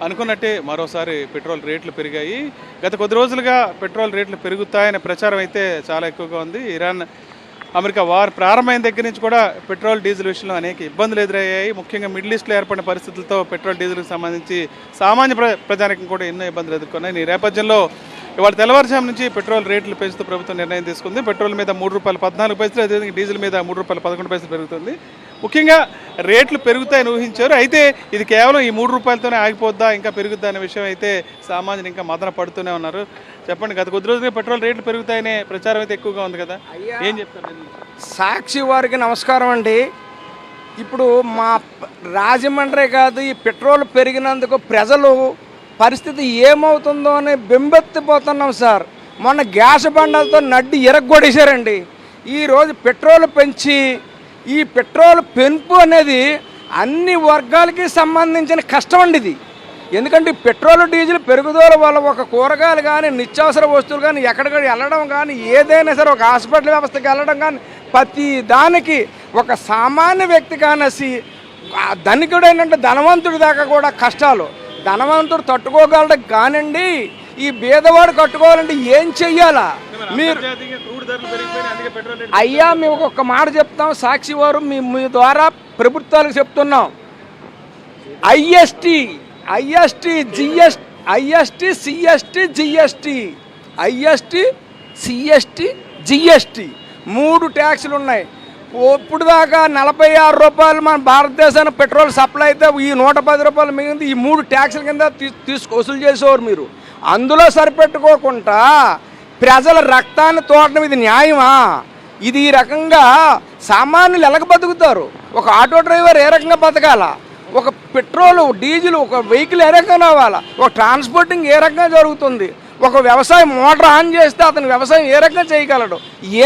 అనుకున్నట్టే మరోసారి పెట్రోల్ రేట్లు పెరిగాయి. గత కొద్ది రోజులుగా పెట్రోల్ రేట్లు పెరుగుతాయనే ప్రచారం అయితే చాలా ఎక్కువగా ఉంది. ఇరాన్ అమెరికా వార్ ప్రారంభమైన దగ్గర నుంచి కూడా పెట్రోల్ డీజిల్ విషయంలో అనేక ఇబ్బందులు ఎదురయ్యాయి. ముఖ్యంగా మిడిల్ ఈస్ట్లో ఏర్పడిన పరిస్థితులతో పెట్రోల్ డీజిల్కి సంబంధించి సామాన్య ప్రజానికం కూడా ఎన్నో ఇబ్బందులు ఎదుర్కొన్నాయి. ఈ నేపథ్యంలో ఇవాళ తెల్లవారుజాము నుంచి పెట్రోల్ రేట్లు పెంచుతూ ప్రభుత్వం నిర్ణయం తీసుకుంది. పెట్రోల్ మీద ₹3.14, అదేవిధంగా డీజిల్ మీద ₹3.11 పెరుగుతుంది. ముఖ్యంగా రేట్లు పెరుగుతాయని ఊహించారు. అయితే ఇది కేవలం ఈ ₹3తోనే ఆగిపోద్దా, ఇంకా పెరుగుద్దా అనే విషయం అయితే సామాన్యులు ఇంకా మదన పడుతూనే ఉన్నారు. చెప్పండి, గత కొద్ది రోజులుగా పెట్రోల్ రేట్లు పెరుగుతాయనే ప్రచారం అయితే ఎక్కువగా ఉంది కదా, ఏం చెప్తారు? సాక్షి వారికి నమస్కారం అండి. ఇప్పుడు మా రాజమండ్రి కాదు, ఈ పెట్రోల్ పెరిగినందుకు ప్రజలు పరిస్థితి ఏమవుతుందో అని బెంబెత్తిపోతున్నాం సార్. మొన్న గ్యాస్ బండలతో నడ్డి ఎరగొడేశారండి. ఈరోజు పెట్రోల్ పెంచి ఈ పెట్రోల్ పెంపు అనేది అన్ని వర్గాలకి సంబంధించిన కష్టం అండి ఇది. ఎందుకంటే పెట్రోల్ డీజిల్ పెరుగుదల వల్ల ఒక కూరగాయలు కానీ నిత్యావసర వస్తువులు కానీ ఎక్కడికక్కడ వెళ్ళడం కానీ ఏదైనా సరే ఒక హాస్పిటల్ వ్యవస్థకి వెళ్ళడం కానీ ప్రతి దానికి ఒక సామాన్య వ్యక్తి కానసి ధనికుడైనంటే ధనవంతుడి దాకా కూడా కష్టాలు. ధనవంతుడు తట్టుకోగలడు కానండి, ఈ బీదవాడు కట్టుకోవాలంటే ఏం చెయ్యాలా? మీరు అయ్యా మేము ఒక్క మాట చెప్తాం, సాక్షి వారు మీ ద్వారా ప్రభుత్వాలకు చెప్తున్నాం. ఐఎస్టీ సిఎస్టీ జిఎస్టీ 3 ట్యాక్సులు ఉన్నాయి. ఇప్పుడు దాకా ₹46 మన భారతదేశానికి పెట్రోల్ సప్లై అయితే ఈ ₹110 మిగిలింది. ఈ 3 ట్యాక్సుల కింద వసూలు చేసేవారు మీరు. అందులో సరిపెట్టుకోకుండా ప్రజల రక్తాన్ని తోడడం ఇది న్యాయమా? ఇది ఈ రకంగా సామాన్యులు ఎలాగ బతుకుతారు? ఒక ఆటో డ్రైవర్ ఏ రకంగా బతకాలా? ఒక పెట్రోల్ డీజిల్ ఒక వెహికల్ ఏ రకంగా రావాలా? ఒక ట్రాన్స్పోర్టింగ్ ఏ రకంగా జరుగుతుంది? ఒక వ్యవసాయం మోటార్ ఆన్ చేస్తే అతను వ్యవసాయం ఏ రకంగా చేయగలడు?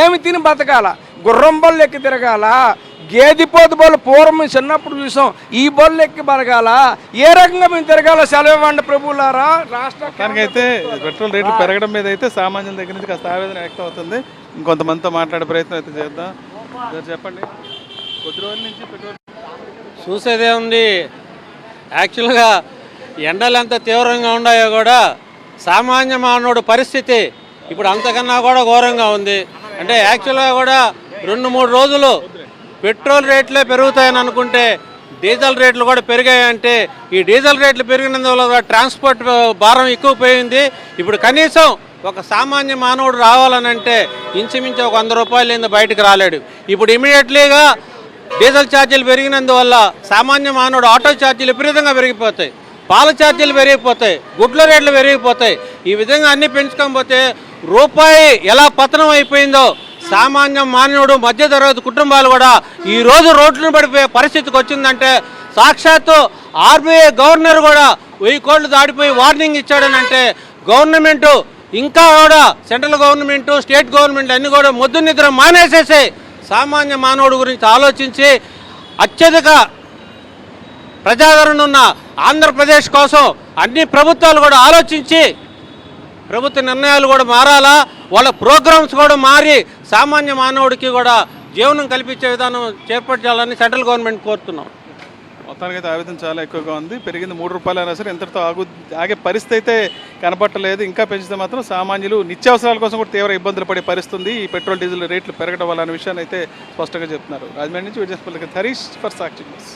ఏమి తిని బతకాల? గుర్రం బళ్ళు ఎక్కి తిరగాల? గేదిపోతు బళ్ళు పూర్వం చిన్నప్పుడు చూసాం, ఈ బళ్ళు ఎక్కి బతకాల? ఏ రకంగా మేము తిరగాల? సెలవు ఇవ్వండి ప్రభువులారా. రాష్ట్రానికైతే పెట్రోల్ రేట్లు పెరగడం మీద అయితే సామాన్యుల దగ్గర నుంచి కాస్త ఆవేదన వ్యక్తం అవుతుంది. ఇంకొంతమందితో మాట్లాడే ప్రయత్నం అయితే చేద్దాం. చెప్పండి, కొద్ది రోజుల నుంచి పెట్రోల్ చూసేదే ఉంది. యాక్చువల్గా ఎండలు ఎంత తీవ్రంగా ఉన్నాయో కూడా సామాన్య మానవుడు పరిస్థితి ఇప్పుడు అంతకన్నా కూడా ఘోరంగా ఉంది. అంటే యాక్చువల్గా కూడా 2-3 రోజులు పెట్రోల్ రేట్లే పెరుగుతాయని అనుకుంటే డీజిల్ రేట్లు కూడా పెరిగాయంటే ఈ డీజిల్ రేట్లు పెరిగినందువల్ల ట్రాన్స్పోర్ట్ భారం ఎక్కువపోయింది. ఇప్పుడు కనీసం ఒక సామాన్య మానవుడు రావాలనంటే ఇంచుమించు ఒక ₹100 బయటకు రాలేడు. ఇప్పుడు ఇమీడియట్లీగా డీజిల్ ఛార్జీలు పెరిగినందువల్ల సామాన్య మానవుడు ఆటో ఛార్జీలు విపరీతంగా పెరిగిపోతాయి, పాల ఛార్జీలు పెరిగిపోతాయి, గుడ్ల రేట్లు పెరిగిపోతాయి. ఈ విధంగా అన్నీ పెంచుకోకపోతే రూపాయి ఎలా పతనం అయిపోయిందో సామాన్య మానవుడు మధ్యతరగతి కుటుంబాలు కూడా ఈరోజు రోడ్లను పడిపోయే పరిస్థితికి వచ్చిందంటే సాక్షాత్తు ఆర్బీఐ గవర్నర్ కూడా 1000 కోట్లు దాటిపోయి వార్నింగ్ ఇచ్చాడనంటే గవర్నమెంటు ఇంకా కూడా సెంట్రల్ గవర్నమెంటు స్టేట్ గవర్నమెంట్ అన్నీ కూడా మొద్దు నిద్ర మానేసేసి సామాన్య మానవుడి గురించి ఆలోచించి అత్యధిక ప్రజాదరణ ఉన్న ఆంధ్రప్రదేశ్ కోసం అన్ని ప్రభుత్వాలు కూడా ఆలోచించి ప్రభుత్వ నిర్ణయాలు కూడా మారాలా, వాళ్ళ ప్రోగ్రామ్స్ కూడా మారి సామాన్య మానవుడికి కూడా జీవనం కల్పించే విధానం చేపట్టాలని సెంట్రల్ గవర్నమెంట్ కోరుతున్నాం. మొత్తానికైతే ఆవేదన చాలా ఎక్కువగా ఉంది. పెరిగింది ₹3 అయినా సరే ఎంతటితో ఆగే పరిస్థితి అయితే కనపట్టలేదు. ఇంకా పెంచితే మాత్రం సామాన్యులు నిత్యావసరాల కోసం కూడా తీవ్ర ఇబ్బందులు పడే పరిస్థితుంది ఈ పెట్రోల్ డీజిల్ రేట్లు పెరగడం వల్ల అనే విషయాన్ని అయితే స్పష్టంగా చెప్తున్నారు. రాజమండ్రి నుంచి విజయపల్లికి హరీష్ ఫర్ సాక్షి న్యూస్.